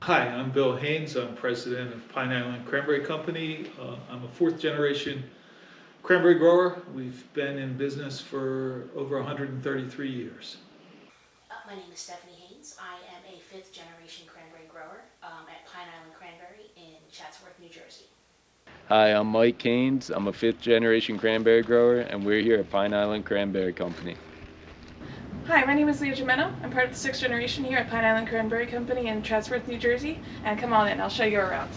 Hi, I'm Bill Haines. I'm president of Pine Island Cranberry Company. I'm a fourth generation cranberry grower. We've been in business for over 133 years. My name is Stefanie Haines. I am a fifth generation cranberry grower at Pine Island Cranberry in Chatsworth, New Jersey. Hi, I'm Mike Haines. I'm a fifth generation cranberry grower, and we're here at Pine Island Cranberry Company. Hi, my name is Leah Jimeno. I'm part of the sixth generation here at Pine Island Cranberry Company in Chatsworth, New Jersey. And come on in, I'll show you around.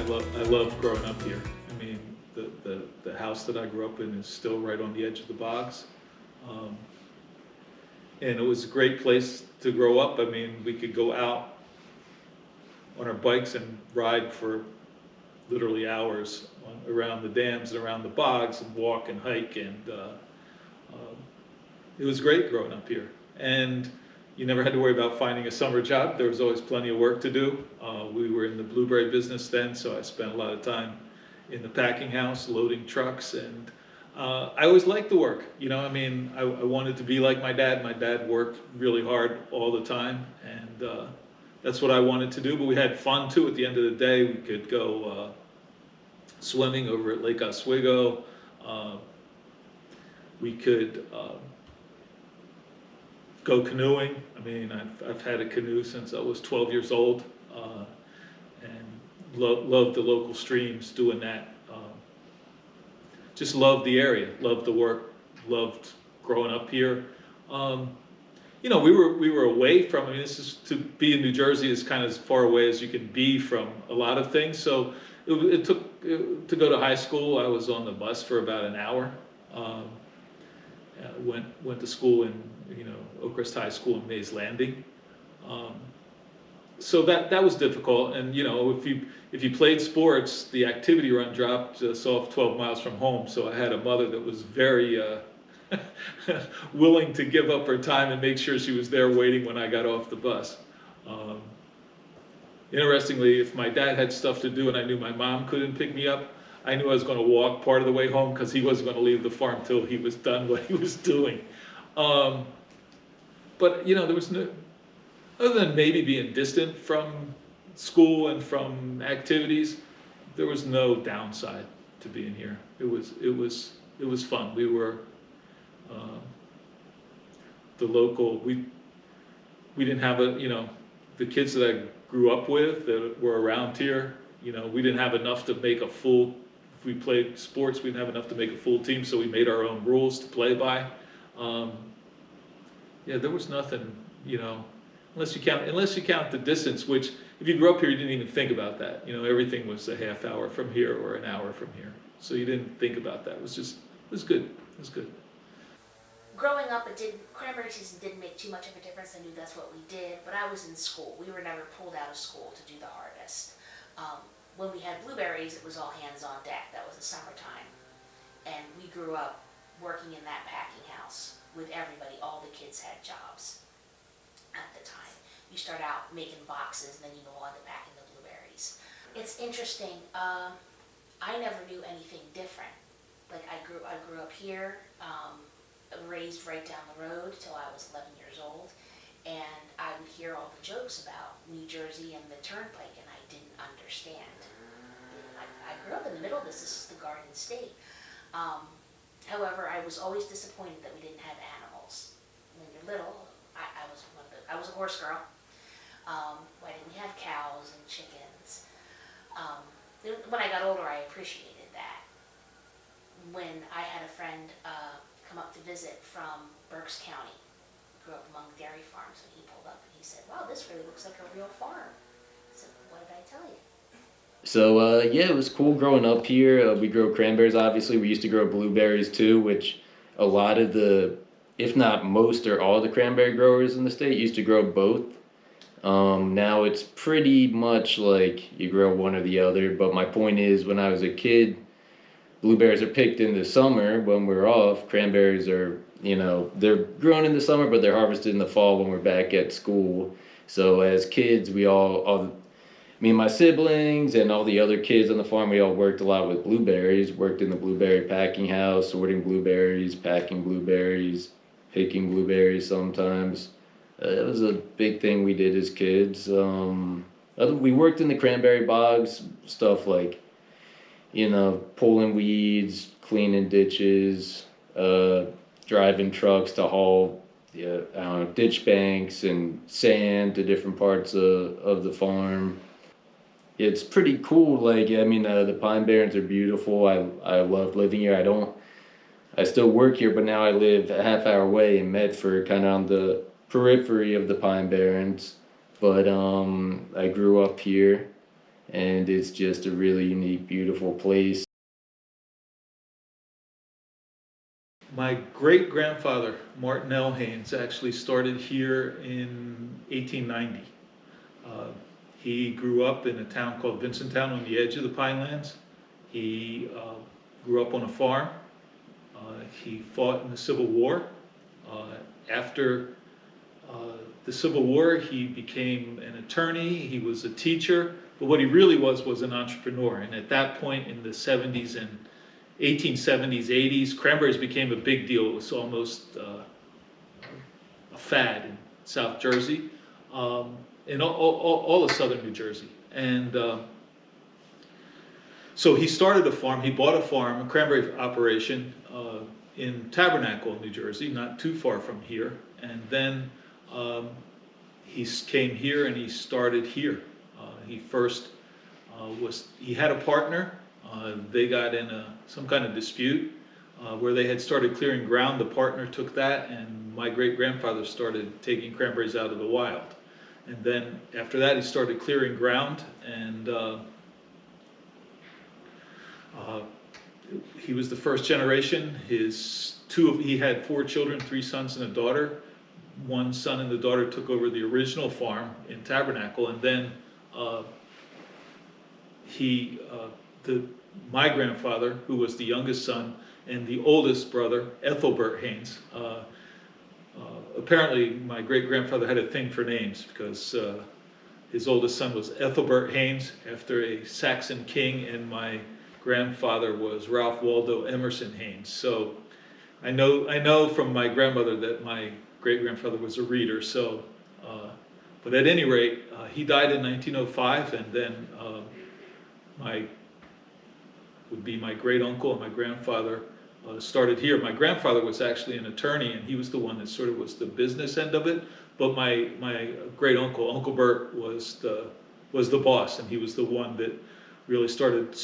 Well, I love growing up here. I mean, the house that I grew up in is still right on the edge of the bogs. Um, and it was a great place to grow up. I mean, we could go out on our bikes and ride for literally hours around the dams and around the bogs and walk and hike, and um, it was great growing up here. And you never had to worry about finding a summer job. There was always plenty of work to do. We were in the blueberry business then, so I spent a lot of time in the packing house loading trucks, and I always liked the work. I wanted to be like my dad. My dad worked really hard all the time, and that's what I wanted to do. But we had fun too. At the end of the day, we could go swimming over at Lake Oswego. Uh, we could go canoeing. I mean, I've had a canoe since I was 12 years old, and love the local streams doing that. Just loved the area, loved the work, loved growing up here. We were away from. I mean, this is to be in New Jersey is kind of as far away as you can be from a lot of things. So it took to go to high school. I was on the bus for about an hour. Um, went to school in Oakrest High School in Mays Landing. Um, so that was difficult, and if you played sports, the activity run dropped us off 12 miles from home. So I had a mother that was very willing to give up her time and make sure she was there waiting when I got off the bus. Um, Interestingly, if my dad had stuff to do and I knew my mom couldn't pick me up, I knew I was going to walk part of the way home because he wasn't going to leave the farm till he was done what he was doing. Um, but there was no, other than maybe being distant from school and from activities, there was no downside to being here. It was fun. We were uh, the local. We didn't have the kids that I grew up with that were around here. We didn't have enough to make a full. If we played sports, we didn't have enough to make a full team, so we made our own rules to play by. Um, yeah, there was nothing, unless you count the distance, which if you grew up here, you didn't even think about that. Everything was a half hour from here or an hour from here, so you didn't think about that. It was good. It was good. Growing up, cranberry season didn't make too much of a difference. I knew that's what we did, but I was in school. We were never pulled out of school to do the harvest. When we had blueberries, it was all hands on deck. That was the summertime. And we grew up working in that packing house with everybody. All the kids had jobs at the time. You start out making boxes, and then you go on to packing the blueberries. It's interesting. I never knew anything different. Like I grew up here, raised right down the road till I was 11 years old, and I would hear all the jokes about New Jersey and the turnpike, and I didn't understand. I grew up in the middle of this. This is the Garden State. However, I was always disappointed that we didn't have animals. When you're little, I was a horse girl. Why didn't we have cows and chickens? When I got older, I appreciated that. When I had a friend come up to visit from Berks County, grew up among dairy farms, and he pulled up and he said, "Wow, this really looks like a real farm." I said, "What did I tell you?" So yeah, it was cool growing up here. We grow cranberries, obviously. We used to grow blueberries too, which a lot of the, if not most or all the cranberry growers in the state used to grow both. Now it's pretty much like you grow one or the other. But my point is, when I was a kid, blueberries are picked in the summer when we're off. Cranberries are, they're grown in the summer, but they're harvested in the fall when we're back at school. So as kids, we all me and my siblings and all the other kids on the farm, we all worked a lot with blueberries, worked in the blueberry packing house, sorting blueberries, packing blueberries, picking blueberries sometimes. It was a big thing we did as kids. We worked in the cranberry bogs, stuff like, pulling weeds, cleaning ditches, driving trucks to haul, yeah, I don't know, ditch banks and sand to different parts of the farm. It's pretty cool. Like, I mean, the Pine Barrens are beautiful. I love living here. I still work here, but now I live a half hour away in Medford, kind of on the periphery of the Pine Barrens. But I grew up here, and it's just a really unique, beautiful place. My great-grandfather, Martin L. Haines, actually started here in 1890. He grew up in a town called Vincenttown on the edge of the Pinelands. He grew up on a farm. He fought in the Civil War. After the Civil War, he became an attorney. He was a teacher. But what he really was an entrepreneur. And at that point in the 70s and 1870s, 80s, cranberries became a big deal. It was almost a fad in South Jersey, in all of southern New Jersey. And so he started a farm. He bought a farm, a cranberry operation in Tabernacle, New Jersey, not too far from here. And then he came here and he started here. He first he had a partner. They got in some kind of dispute where they had started clearing ground. The partner took that, and my great-grandfather started taking cranberries out of the wild. And then after that, he started clearing ground, and he was the first generation. He had 4 children, 3 sons and a daughter. One son and the daughter took over the original farm in Tabernacle, and then my grandfather, who was the youngest son, and the oldest brother, Ethelbert Haines. Apparently, my great-grandfather had a thing for names because his oldest son was Ethelbert Haines, after a Saxon king, and my grandfather was Ralph Waldo Emerson Haines. So I know from my grandmother that my great-grandfather was a reader. So, but at any rate, he died in 1905, and then would be my great uncle and my grandfather started here. My grandfather was actually an attorney, and he was the one that sort of was the business end of it. But my great uncle, Uncle Bert, was the boss, and he was the one that really started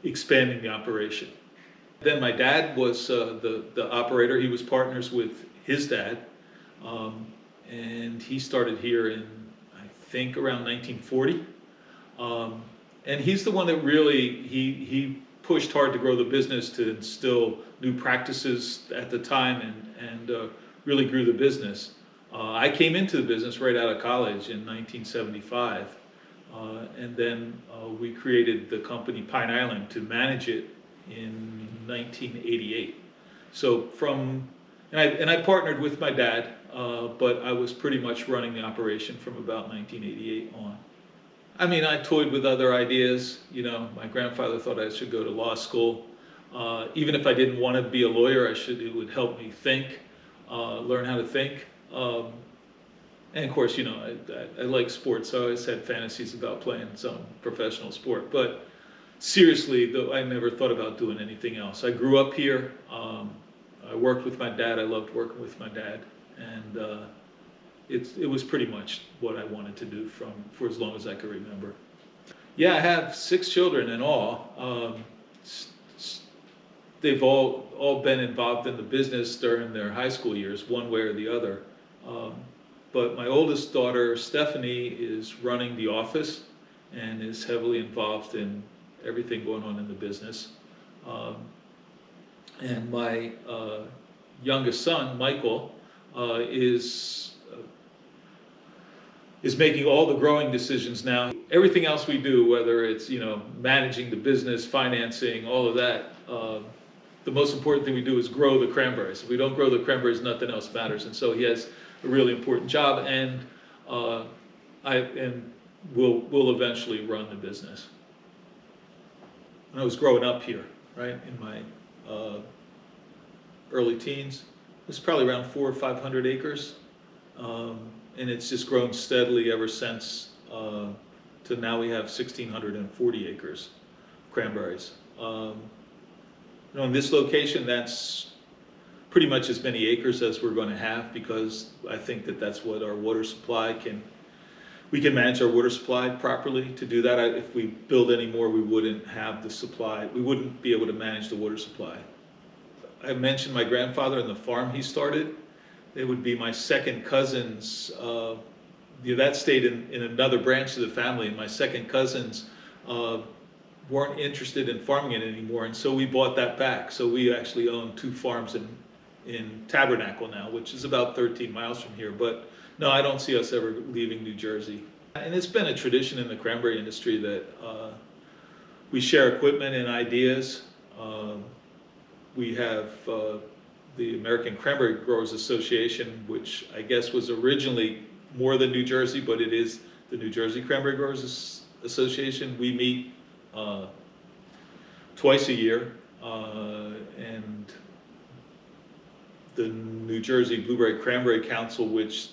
expanding the operation. Then my dad was the operator. He was partners with his dad, and he started here in, I think, around 1940. And he's the one that really, he pushed hard to grow the business, to instill new practices at the time, and really grew the business. I came into the business right out of college in 1975, and then we created the company Pine Island to manage it in 1988. So and I partnered with my dad, but I was pretty much running the operation from about 1988 on. I mean, I toyed with other ideas. My grandfather thought I should go to law school. Even if I didn't want to be a lawyer, it would help me think, learn how to think. And of course, I like sports, so I always had fantasies about playing some professional sport. But seriously, though, I never thought about doing anything else. I grew up here. I worked with my dad. I loved working with my dad. And it was pretty much what I wanted to do for as long as I could remember. Yeah, I have 6 children in all. They've all been involved in the business during their high school years, one way or the other. Um, but my oldest daughter, Stefanie, is running the office and is heavily involved in everything going on in the business. Um, and my youngest son, Michael, is making all the growing decisions now. Everything else we do, whether it's managing the business, financing, all of that, the most important thing we do is grow the cranberries. If we don't grow the cranberries, nothing else matters. And so he has a really important job, and will eventually run the business. When I was growing up here, right in my early teens, it was probably around 400 or 500 acres. And it's just grown steadily ever since, to now we have 1,640 acres of cranberries. In this location, that's pretty much as many acres as we're going to have, because I think that that's what our water supply we can manage our water supply properly to do that. If we build any more, we wouldn't have the supply, we wouldn't be able to manage the water supply. I mentioned my grandfather and the farm he started. It would be my second cousins, that stayed in another branch of the family, and my second cousins weren't interested in farming it anymore, and so we bought that back. So we actually own 2 farms in Tabernacle now, which is about 13 miles from here. But no, I don't see us ever leaving New Jersey. And it's been a tradition in the cranberry industry that we share equipment and ideas. We have the American Cranberry Growers Association, which I guess was originally more than New Jersey, but it is the New Jersey Cranberry Growers Association. We meet twice a year, and the New Jersey Blueberry Cranberry Council, which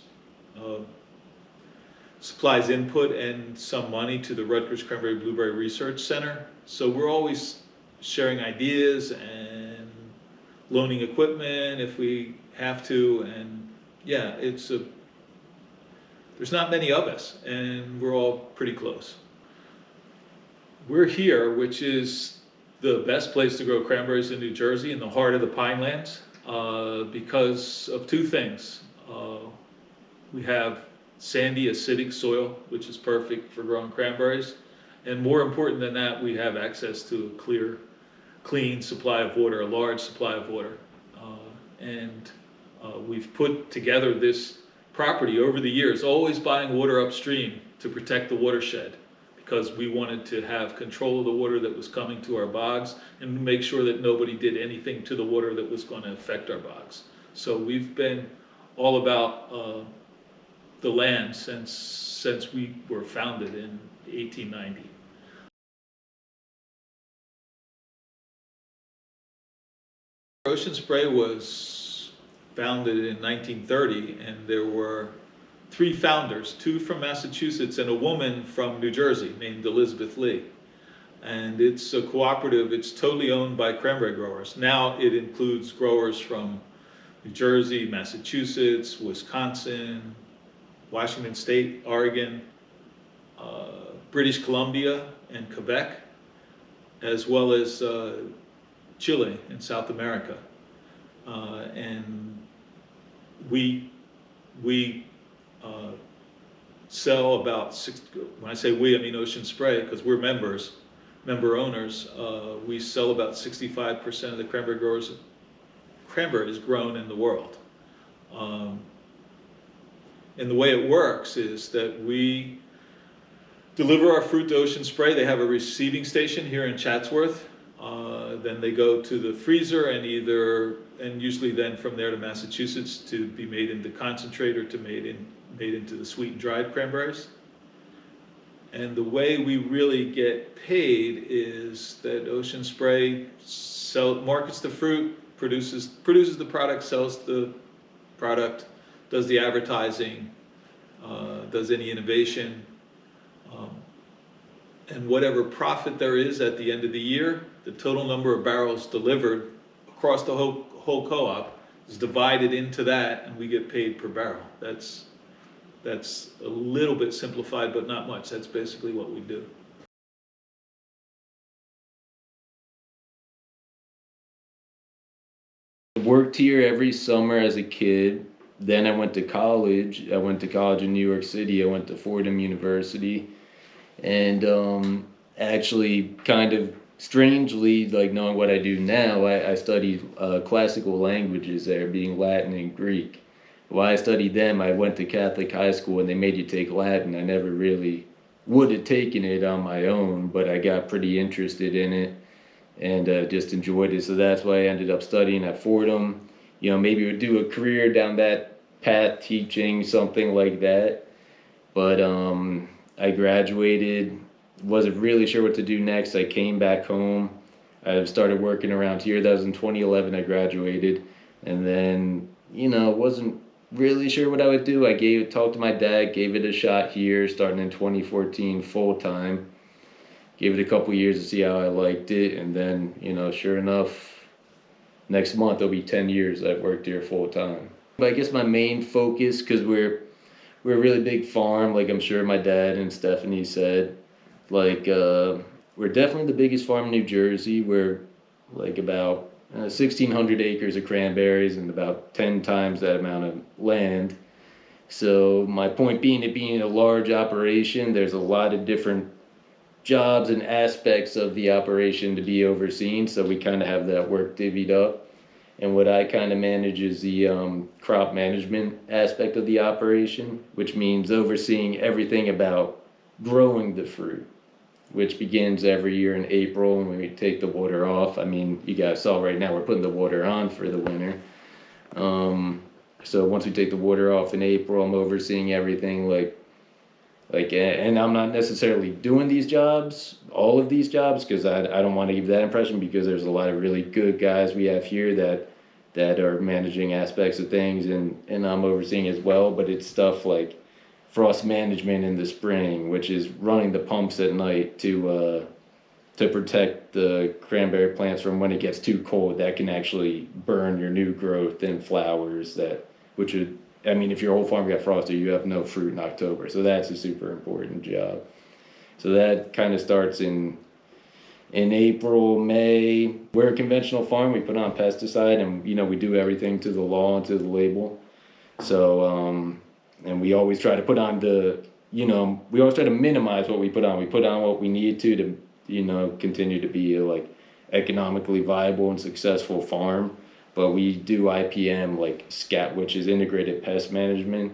supplies input and some money to the Rutgers Cranberry Blueberry Research Center. So we're always sharing ideas and loaning equipment if we have to, and yeah, there's not many of us, and we're all pretty close. We're here, which is the best place to grow cranberries in New Jersey, in the heart of the Pinelands, because of 2 things. We have sandy, acidic soil, which is perfect for growing cranberries, and more important than that, we have access to a clean supply of water, a large supply of water. We've put together this property over the years, always buying water upstream to protect the watershed, because we wanted to have control of the water that was coming to our bogs and make sure that nobody did anything to the water that was going to affect our bogs. So we've been all about the land since we were founded in 1890. Ocean Spray was founded in 1930, and there were 3 founders, 2 from Massachusetts and a woman from New Jersey named Elizabeth Lee. And it's a cooperative, it's totally owned by cranberry growers. Now it includes growers from New Jersey, Massachusetts, Wisconsin, Washington State, Oregon, British Columbia and Quebec, as well as Chile in South America. And we sell about when I say we, I mean Ocean Spray, because we're member owners. We sell about 65% of the cranberries grown in the world. And the way it works is that we deliver our fruit to Ocean Spray. They have a receiving station here in Chatsworth. Then they go to the freezer and usually then from there to Massachusetts to be made into concentrate or to made into the sweet dried cranberries. And the way we really get paid is that Ocean Spray markets the fruit, produces the product, sells the product, does the advertising, does any innovation, and whatever profit there is at the end of the year, the total number of barrels delivered across the whole co-op is divided into that, and we get paid per barrel. That's a little bit simplified, but not much. That's basically what we do. Worked here every summer as a kid. Then I went to college. I went to college in New York City. I went to Fordham University. And actually, kind of strangely, like knowing what I do now, I studied classical languages there, being Latin and Greek. While I studied them, I went to Catholic high school and they made you take Latin. I never really would have taken it on my own, but I got pretty interested in it and just enjoyed it. So that's why I ended up studying at Fordham. You know, maybe would do a career down that path, teaching, something like that. But I graduated, wasn't really sure what to do next. I came back home. I started working around here. That was in 2011 I graduated. And then, you know, wasn't really sure what I would do. Talked to my dad, gave it a shot here, starting in 2014 full time. Gave it a couple years to see how I liked it. And then, you know, sure enough, next month it'll be 10 years I've worked here full time. But I guess my main focus, because we're a really big farm, like I'm sure my dad and Stefanie said, like we're definitely the biggest farm in New Jersey. We're like about 1,600 acres of cranberries and about 10 times that amount of land. So my point being, it being a large operation, there's a lot of different jobs and aspects of the operation to be overseen. So we kind of have that work divvied up. And what I kind of manage is the crop management aspect of the operation, which means overseeing everything about growing the fruit, which begins every year in April when we take the water off. I mean, you guys saw right now we're putting the water on for the winter. So once we take the water off in April, I'm overseeing everything and I'm not necessarily doing these jobs, all of these jobs, because I don't want to give that impression, because there's a lot of really good guys we have here that are managing aspects of things, and I'm overseeing as well. But it's stuff like frost management in the spring, which is running the pumps at night to protect the cranberry plants from when it gets too cold. That can actually burn your new growth and flowers, which would, I mean, if your whole farm got frosted, you have no fruit in October. So that's a super important job. So that kind of starts in April, May. We're a conventional farm. We put on pesticide, and you know, we do everything to the law and to the label. So and we always try to put on we always try to minimize what we put on. We put on what we need to you know, continue to be a like economically viable and successful farm. But we do IPM, like scout, which is integrated pest management,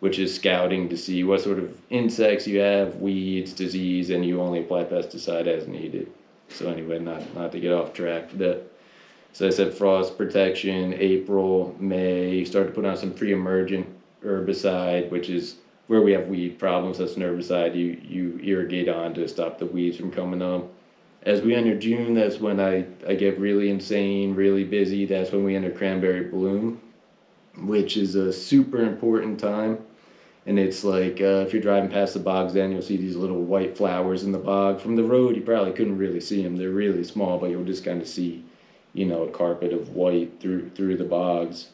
which is scouting to see what sort of insects you have, weeds, disease, and you only apply pesticide as needed. So anyway, not to get off track. So I said frost protection, April, May, start to put on some pre-emergent herbicide, which is where we have weed problems. That's an herbicide you irrigate on to stop the weeds from coming up. As we enter June, that's when I get really insane, really busy. That's when we enter cranberry bloom, which is a super important time. And it's like, if you're driving past the bogs, then you'll see these little white flowers in the bog. From the road, you probably couldn't really see them. They're really small, but you'll just kind of see, you know, a carpet of white through the bogs.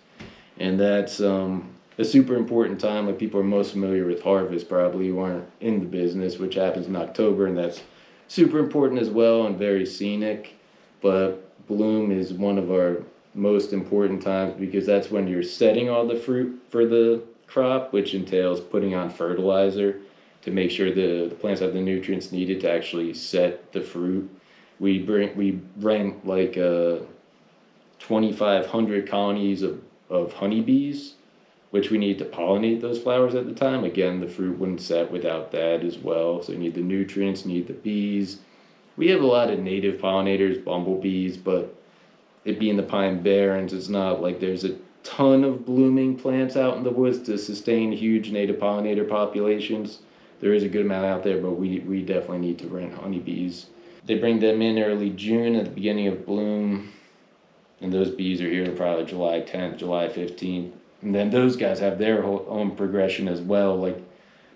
And that's a super important time. Like, people are most familiar with harvest, probably, who aren't in the business, which happens in October, and that's super important as well and very scenic. But bloom is one of our most important times, because that's when you're setting all the fruit for the crop, which entails putting on fertilizer to make sure the plants have the nutrients needed to actually set the fruit. We rent like 2,500 colonies of honeybees, which we need to pollinate those flowers at the time. Again, the fruit wouldn't set without that as well. So you need the nutrients, you need the bees. We have a lot of native pollinators, bumblebees, but it being the Pine Barrens, it's not like there's a ton of blooming plants out in the woods to sustain huge native pollinator populations. There is a good amount out there, but we definitely need to rent honeybees. They bring them in early June at the beginning of bloom, and those bees are here probably July 10th, July 15th. And then those guys have their own progression as well. Like,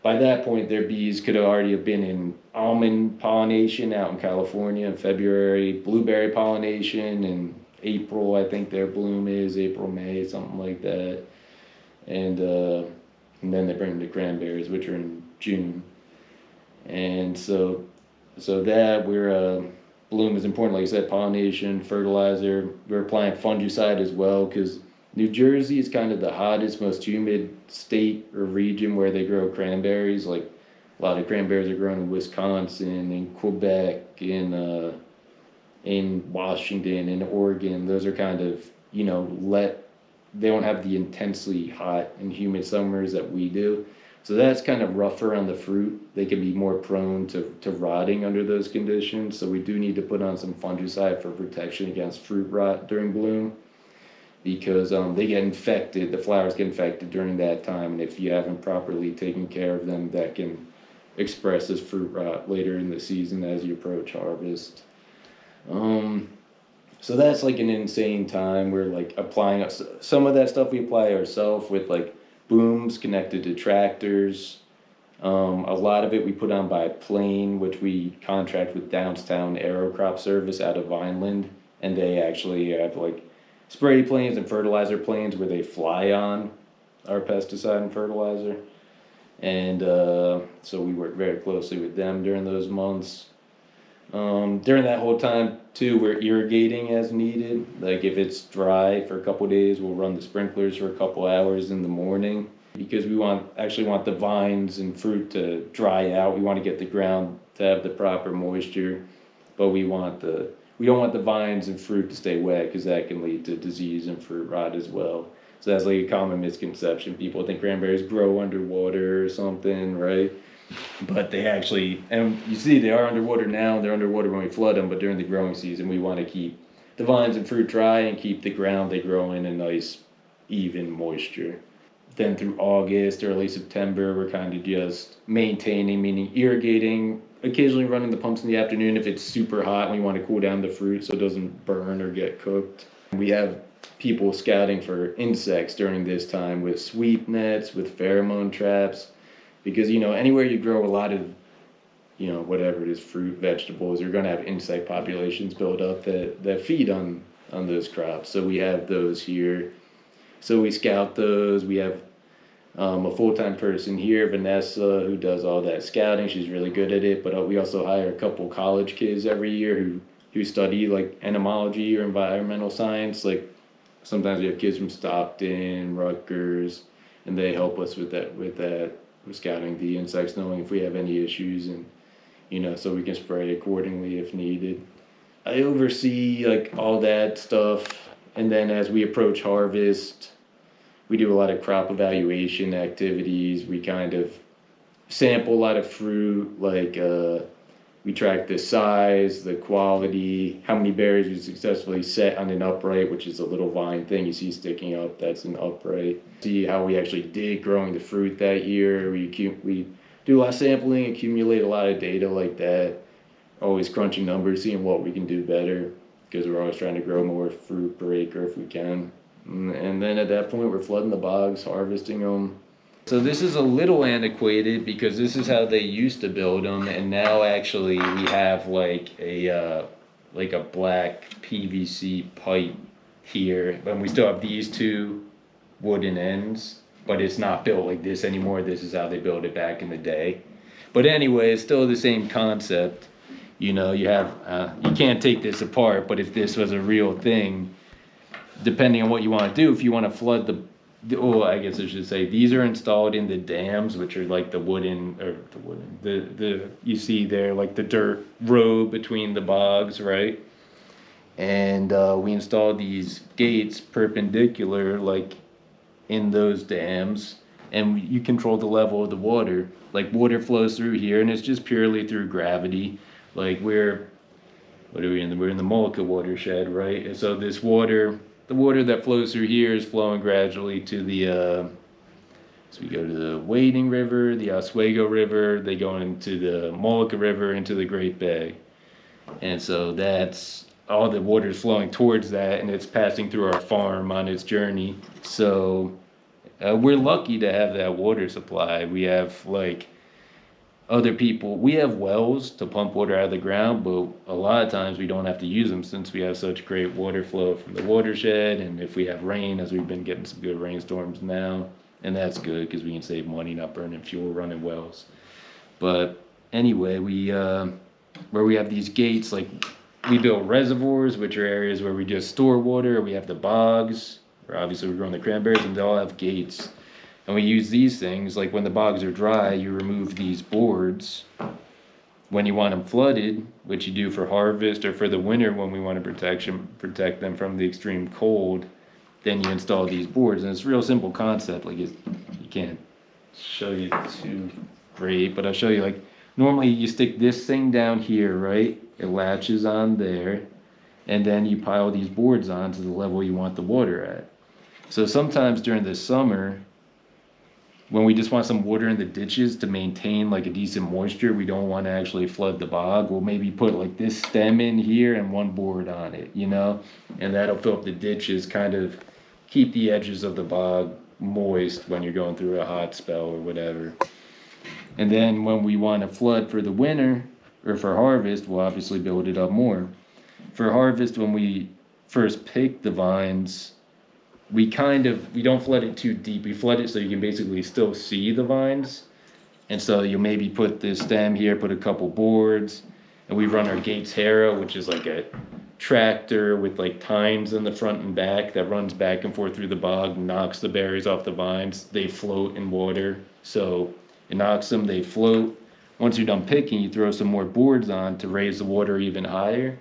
by that point, their bees could already have been in almond pollination out in California in February, blueberry pollination in April, I think their bloom is April, May, something like that. And then they bring the cranberries, which are in June. And so that we're bloom is important, like I said, pollination, fertilizer. We're applying fungicide as well because New Jersey is kind of the hottest, most humid state or region where they grow cranberries. Like a lot of cranberries are grown in Wisconsin, in Quebec, in Washington, in Oregon. Those are kind of, they don't have the intensely hot and humid summers that we do. So that's kind of rougher on the fruit. They can be more prone to rotting under those conditions. So we do need to put on some fungicide for protection against fruit rot during bloom because they get infected, the flowers get infected during that time. And if you haven't properly taken care of them, that can express as fruit rot later in the season as you approach harvest. So that's like an insane time. We're like applying some of that stuff we apply ourselves with like booms connected to tractors. A lot of it we put on by plane, which we contract with Downtown Aero Crop Service out of Vineland, and they actually have like spray planes and fertilizer planes where they fly on our pesticide and fertilizer. And so we work very closely with them during those months. During that whole time too, we're irrigating as needed. Like if it's dry for a couple days, we'll run the sprinklers for a couple hours in the morning because we actually want the vines and fruit to dry out. We want to get the ground to have the proper moisture, but we don't want the vines and fruit to stay wet because that can lead to disease and fruit rot as well. So that's like a common misconception. People think cranberries grow underwater or something, right? But they actually, and you see they are underwater now, they're underwater when we flood them, but during the growing season we want to keep the vines and fruit dry and keep the ground they grow in a nice even moisture. Then through August, early September, we're kind of just maintaining, meaning irrigating, occasionally running the pumps in the afternoon if it's super hot and we want to cool down the fruit so it doesn't burn or get cooked. We have people scouting for insects during this time with sweep nets, with pheromone traps. Because, anywhere you grow a lot of, whatever it is, fruit, vegetables, you're going to have insect populations build up that feed on those crops. So we have those here. So we scout those. We have a full-time person here, Vanessa, who does all that scouting. She's really good at it. But we also hire a couple college kids every year who study, like, entomology or environmental science. Like, sometimes we have kids from Stockton, Rutgers, and they help us with that. We're scouting the insects, knowing if we have any issues, and so we can spray accordingly if needed. I oversee like all that stuff, and then as we approach harvest, we do a lot of crop evaluation activities. We kind of sample a lot of fruit, like we track the size, the quality, how many berries we successfully set on an upright, which is a little vine thing you see sticking up, that's an upright. See how we actually did growing the fruit that year. We do a lot of sampling, accumulate a lot of data like that, always crunching numbers, seeing what we can do better, because we're always trying to grow more fruit per acre if we can. And then at that point, we're flooding the bogs, harvesting them. So this is a little antiquated because this is how they used to build them, and now actually we have like a black PVC pipe here, and we still have these two wooden ends, but it's not built like this anymore. This is how they built it back in the day. But anyway, it's still the same concept. You have you can't take this apart, but if this was a real thing, depending on what you want to do, if you want to flood I guess I should say these are installed in the dams, which are like you see there, like the dirt road between the bogs, right? And we installed these gates perpendicular, like in those dams, and you control the level of the water. Like water flows through here, and it's just purely through gravity. Like we're in the Mullica watershed, right? And so this water. The water that flows through here is flowing gradually to so we go to the Wading River, the Oswego River, they go into the Mullica River, into the Great Bay. And so that's, all the water is flowing towards that, and it's passing through our farm on its journey. So we're lucky to have that water supply. We have we have wells to pump water out of the ground, but a lot of times we don't have to use them since we have such great water flow from the watershed. And if we have rain, as we've been getting some good rainstorms now, and that's good because we can save money not burning fuel running wells. But anyway, where we have these gates, like We built reservoirs, which are areas where we just store water. We have the bogs, where obviously we're growing the cranberries, and they all have gates. And we use these things, like when the bogs are dry, you remove these boards. When you want them flooded, which you do for harvest or for the winter when we want to protect them from the extreme cold, then you install these boards. And it's a real simple concept. Like you can't show you too great, but I'll show you. Like normally you stick this thing down here, right? It latches on there, and then you pile these boards on to the level you want the water at. So sometimes during the summer, when we just want some water in the ditches to maintain like a decent moisture, we don't want to actually flood the bog, we'll maybe put like this stem in here and one board on it, you know, and that'll fill up the ditches, kind of keep the edges of the bog moist when you're going through a hot spell or whatever. And then when we want to flood for the winter or for harvest, we'll obviously build it up more. For harvest, when we first pick the vines, we don't flood it too deep. We flood it so you can basically still see the vines. And so you'll maybe put this stem here, put a couple boards, and we run our Gates harrow, which is like a tractor with like tines in the front and back that runs back and forth through the bog, knocks the berries off the vines. They float in water, so it knocks them, they float. Once you're done picking, you throw some more boards on to raise the water even higher,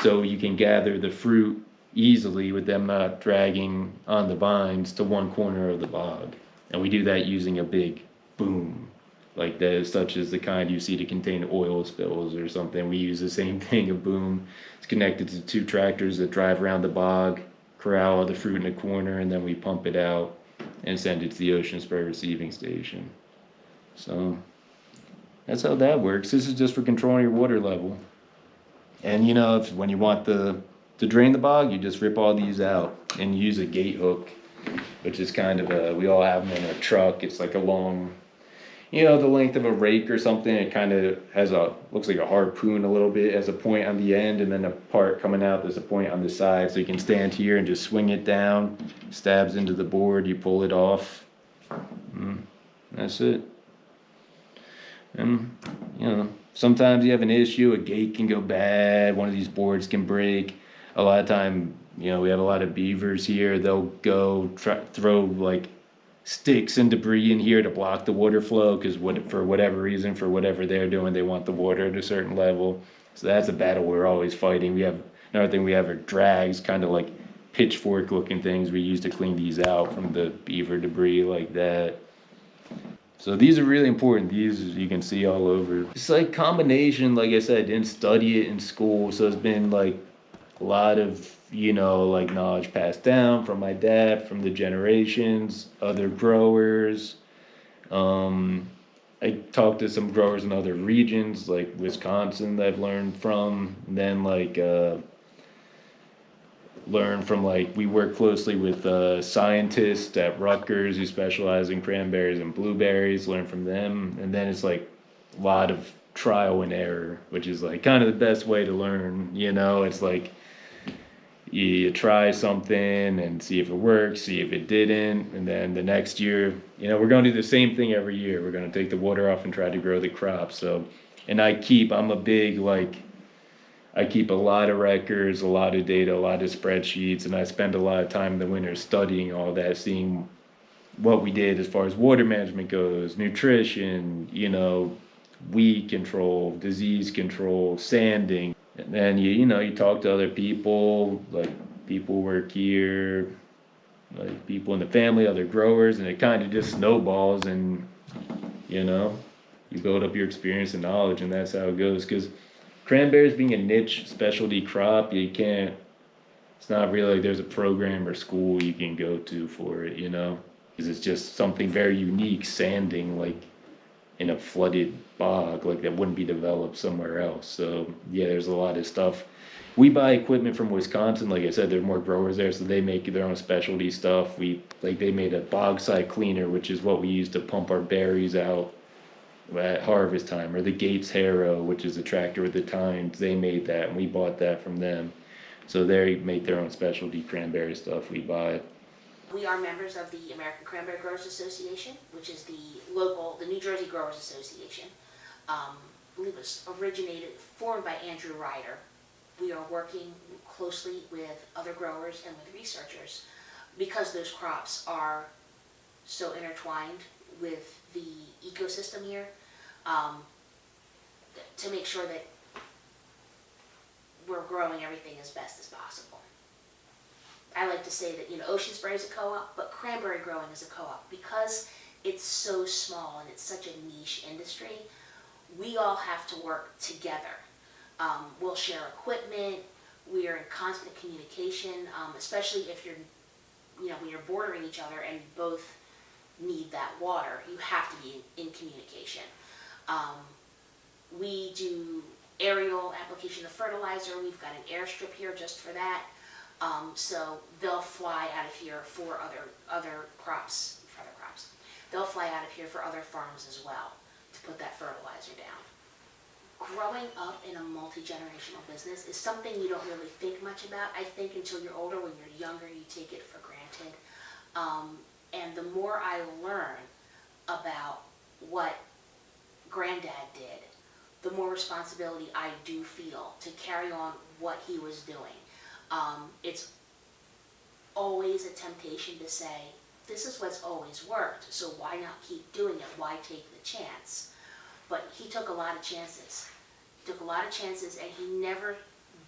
so you can gather the fruit easily with them not dragging on the vines to one corner of the bog. And we do that using a big boom, like that, such as the kind you see to contain oil spills or something. We use the same thing, a boom. It's connected to 2 tractors that drive around the bog, corral all the fruit in a corner, and then we pump it out and send it to the ocean spray receiving station. So that's how that works. This is just for controlling your water level. And you know, when you want to drain the bog, you just rip all these out and use a gate hook, which is kind of we all have them in a truck. It's like a long, you know, the length of a rake or something. It kind of looks like a harpoon a little bit, has a point on the end, and then a part coming out, there's a point on the side. So you can stand here and just swing it down, stabs into the board, you pull it off. That's it. And, you know, sometimes you have an issue, a gate can go bad, one of these boards can break. A lot of time, you know, we have a lot of beavers here. They'll go throw like sticks and debris in here to block the water flow, because for whatever reason, for whatever they're doing, they want the water at a certain level. So that's a battle we're always fighting. We have another thing we have are drags, kind of like pitchfork looking things we use to clean these out from the beaver debris like that. So these are really important. These you can see all over. It's like combination, like I said, I didn't study it in school, so it's been like a lot of, you know, like knowledge passed down from my dad, from the generations, other growers. I talked to some growers in other regions, like Wisconsin, that I've learned from. And then like learn from, like, we work closely with scientists at Rutgers who specialize in cranberries and blueberries, learn from them. And then it's like a lot of trial and error, which is like kind of the best way to learn, you know. It's like you try something and see if it works, see if it didn't, and then the next year, you know, we're going to do the same thing every year. We're going to take the water off and try to grow the crop. So, and I'm a big, like, I keep a lot of records, a lot of data, a lot of spreadsheets, and I spend a lot of time in the winter studying all that, seeing what we did as far as water management goes, nutrition, you know, weed control, disease control, sanding. And then you know, you talk to other people, like people work here, like people in the family, other growers, and it kind of just snowballs, and you know, you build up your experience and knowledge, and that's how it goes. Because cranberries being a niche specialty crop, it's not really like there's a program or school you can go to for it, you know, because it's just something very unique, sanding like in a flooded bog, like that wouldn't be developed somewhere else. So yeah, there's a lot of stuff. We buy equipment from Wisconsin. Like I said, there are more growers there, so they make their own specialty stuff. They made a bog side cleaner, which is what we use to pump our berries out at harvest time, or the Gates harrow, which is a tractor with the tines. They made that, and we bought that from them. So they make their own specialty cranberry stuff we buy. We are members of the American Cranberry Growers Association, which is the New Jersey Growers Association. I believe it was formed by Andrew Ryder. We are working closely with other growers and with researchers because those crops are so intertwined with the ecosystem here, to make sure that we're growing everything as best as possible. I like to say that, Ocean Spray is a co-op, but cranberry growing is a co-op. Because it's so small and it's such a niche industry, we all have to work together. We'll share equipment, we are in constant communication, especially if you're, when you're bordering each other and both need that water, you have to be in communication. We do aerial application of fertilizer. We've got an airstrip here just for that. So they'll fly out of here for other crops. They'll fly out of here for other farms as well to put that fertilizer down. Growing up in a multi-generational business is something you don't really think much about. I think until you're older. When you're younger, you take it for granted. And the more I learn about what Granddad did, the more responsibility I do feel to carry on what he was doing. It's always a temptation to say, this is what's always worked, so why not keep doing it? Why take the chance? But he took a lot of chances. And he never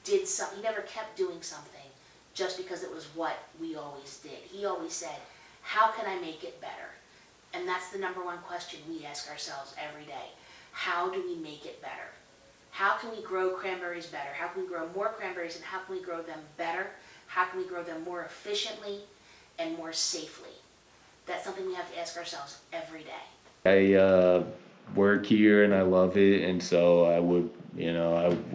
he never kept doing something just because it was what we always did. He always said, how can I make it better? And that's the number one question we ask ourselves every day. How do we make it better? How can we grow cranberries better? How can we grow more cranberries, and how can we grow them better? How can we grow them more efficiently and more safely? That's something we have to ask ourselves every day. I work here and I love it, and so I would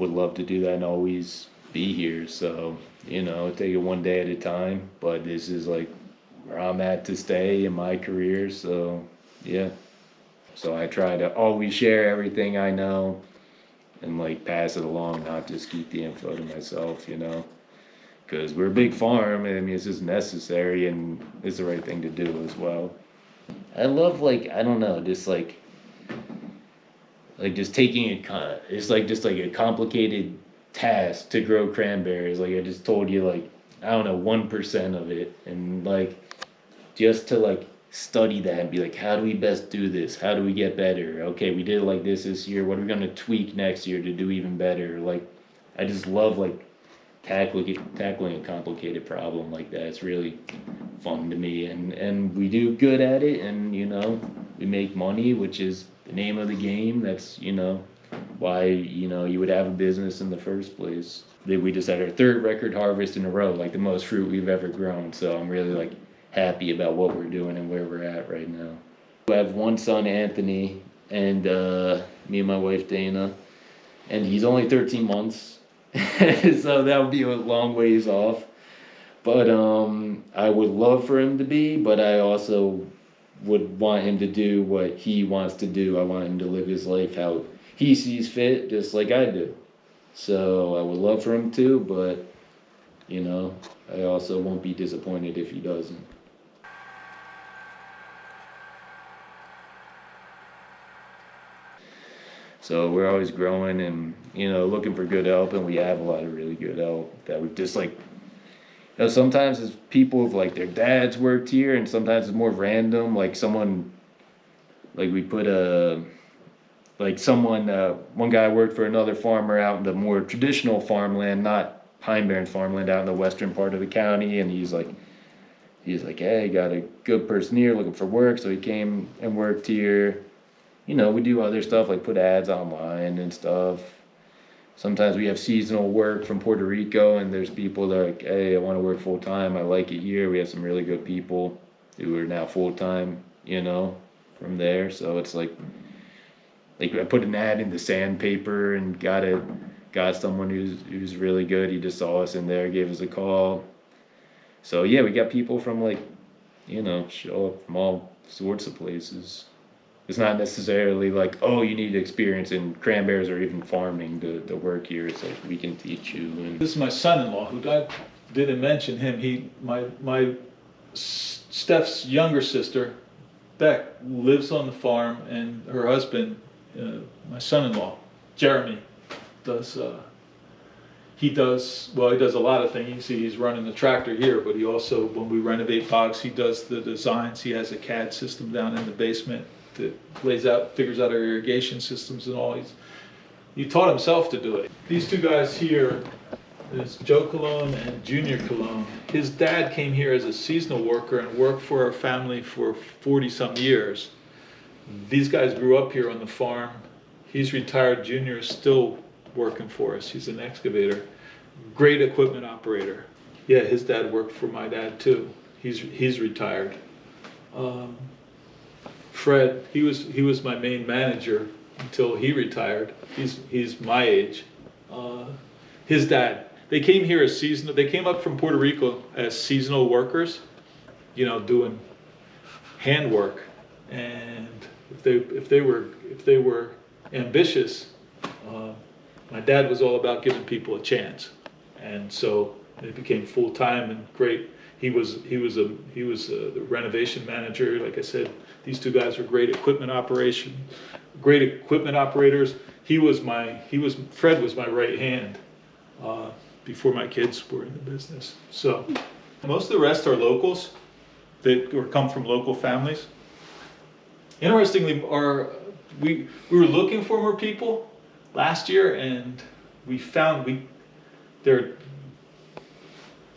love to do that and always be here. So, take it one day at a time, but this is like where I'm at to stay in my career, so yeah. So I try to always share everything I know and pass it along, not just keep the info to myself, because we're a big farm. I mean, it's just necessary and it's the right thing to do as well. I love I don't know, just just taking it it's just a complicated task to grow cranberries. I just told you, I don't know, 1% of it, and just to study that and be how do we best do this? How do we get better? Okay, we did it this year. What are we gonna tweak next year to do even better? I just love tackling a complicated problem like that. It's really fun to me, and we do good at it, and we make money, which is the name of the game. That's why you would have a business in the first place. We just had our 3rd record harvest in a row, the most fruit we've ever grown. So I'm really happy about what we're doing and where we're at right now. I have one son, Anthony, and me and my wife Dana, and he's only 13 months, so that would be a long ways off. But I would love for him to be, but I also would want him to do what he wants to do. I want him to live his life how he sees fit, just like I do. So I would love for him to, but I also won't be disappointed if he doesn't. So we're always growing and, looking for good help, and we have a lot of really good help that we've just sometimes it's people their dads worked here, and sometimes it's more random, someone, we put one guy worked for another farmer out in the more traditional farmland, not Pine Barrens farmland, out in the western part of the county, and he's like, hey, got a good person here looking for work, so he came and worked here. We do other stuff put ads online and stuff. Sometimes we have seasonal work from Puerto Rico, and there's people that are hey, I want to work full time. I like it here. We have some really good people who are now full time, from there. So it's I put an ad in the Sandpaper and got someone who's really good. He just saw us in there, gave us a call. So yeah, we got people from show up from all sorts of places. It's not necessarily oh, you need experience in cranberries or even farming to work here. It's we can teach you. And This is my son-in-law, who I didn't mention him. My Steph's younger sister, Beck, lives on the farm, and her husband, my son-in-law, Jeremy, does he does a lot of things. You see, he's running the tractor here, but he also, when we renovate bogs, he does the designs. He has a CAD system down in the basement that figures out our irrigation systems and all. He taught himself to do it. These two guys here is Joe Cologne and Junior Cologne. His dad came here as a seasonal worker and worked for our family for 40-some years. These guys grew up here on the farm. He's retired. Junior is still working for us. He's an excavator. Great equipment operator. Yeah, his dad worked for my dad too. He's retired. Fred, he was my main manager until he retired. He's my age. His dad, they came here as seasonal. They came up from Puerto Rico as seasonal workers, doing handwork. And if they were ambitious, my dad was all about giving people a chance, and so it became full time and great. He was the renovation manager. Like I said, these two guys were great equipment operators. Fred was my right hand before my kids were in the business. So most of the rest are locals that come from local families. Interestingly, we were looking for more people last year, and we found they're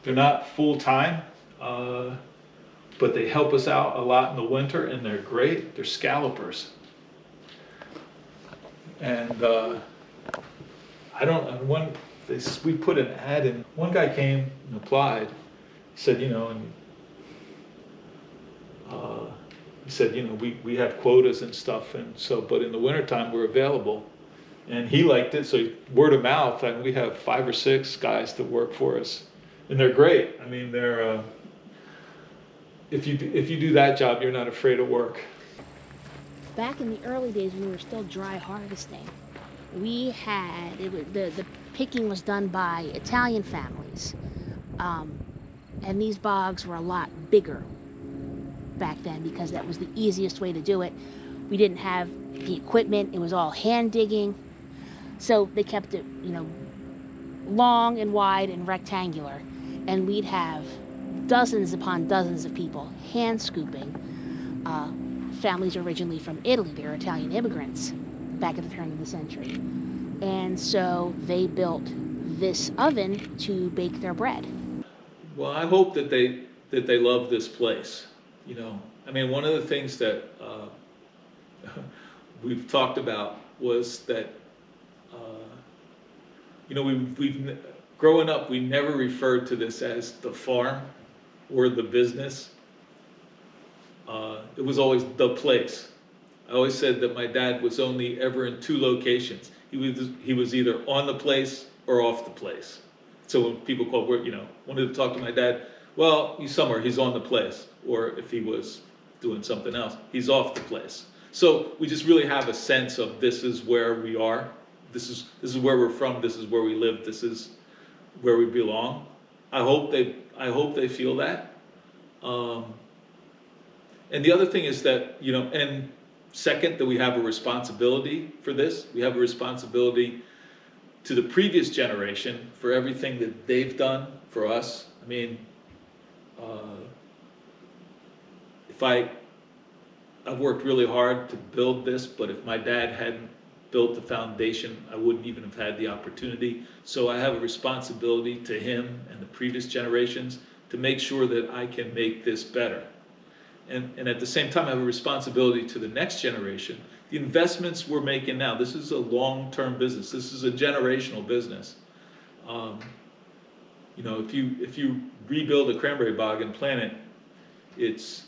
not full time, but they help us out a lot in the winter, and they're great. They're scallopers, and we put an ad in. One guy came and applied. He said, he said, we have quotas and stuff, and so, but in the wintertime we're available. And he liked it, so word of mouth, and we have 5 or 6 guys that work for us. And they're great. I mean, they're, if you do that job, you're not afraid of work. Back in the early days when we were still dry harvesting, we had, the picking was done by Italian families. And these bogs were a lot bigger back then because that was the easiest way to do it. We didn't have the equipment, it was all hand digging. So they kept it, long and wide and rectangular. And we'd have dozens upon dozens of people hand scooping. Families originally from Italy, they were Italian immigrants back at the turn of the century. And so they built this oven to bake their bread. Well, I hope that they love this place. I mean, one of the things that we've talked about was that we've growing up, we never referred to this as the farm or the business. It was always the place. I always said that my dad was only ever in 2 locations. He was either on the place or off the place. So when people wanted to talk to my dad, well, he's on the place, or if he was doing something else, he's off the place. So we just really have a sense of this is where we are, this is where we're from, this is where we live, this is where we belong. I hope they feel that. And the other thing is that, and second, that we have a responsibility for this. We have a responsibility to the previous generation for everything that they've done for us. I mean, I've worked really hard to build this, but if my dad hadn't built the foundation, I wouldn't even have had the opportunity. So I have a responsibility to him and the previous generations to make sure that I can make this better. And at the same time, I have a responsibility to the next generation. The investments we're making now, this is a long-term business. This is a generational business. If you rebuild a cranberry bog and plant it, it's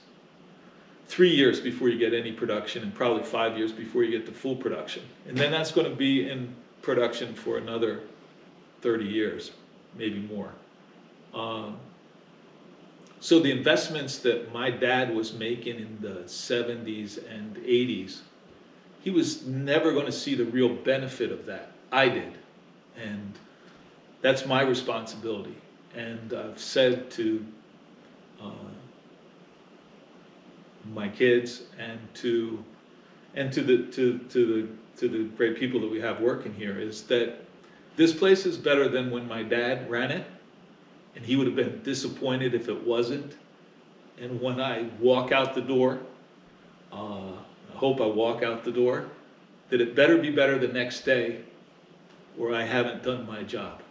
3 years before you get any production, and probably 5 years before you get the full production. And then that's going to be in production for another 30 years, maybe more. So the investments that my dad was making in the 70s and 80s, he was never going to see the real benefit of that. I did. And that's my responsibility. And I've said to my kids and to the great people that we have working here is that This place is better than when my dad ran it, and he would have been disappointed if it wasn't. And when I walk out the door, I hope I walk out the door, that it better be better the next day, or I haven't done my job.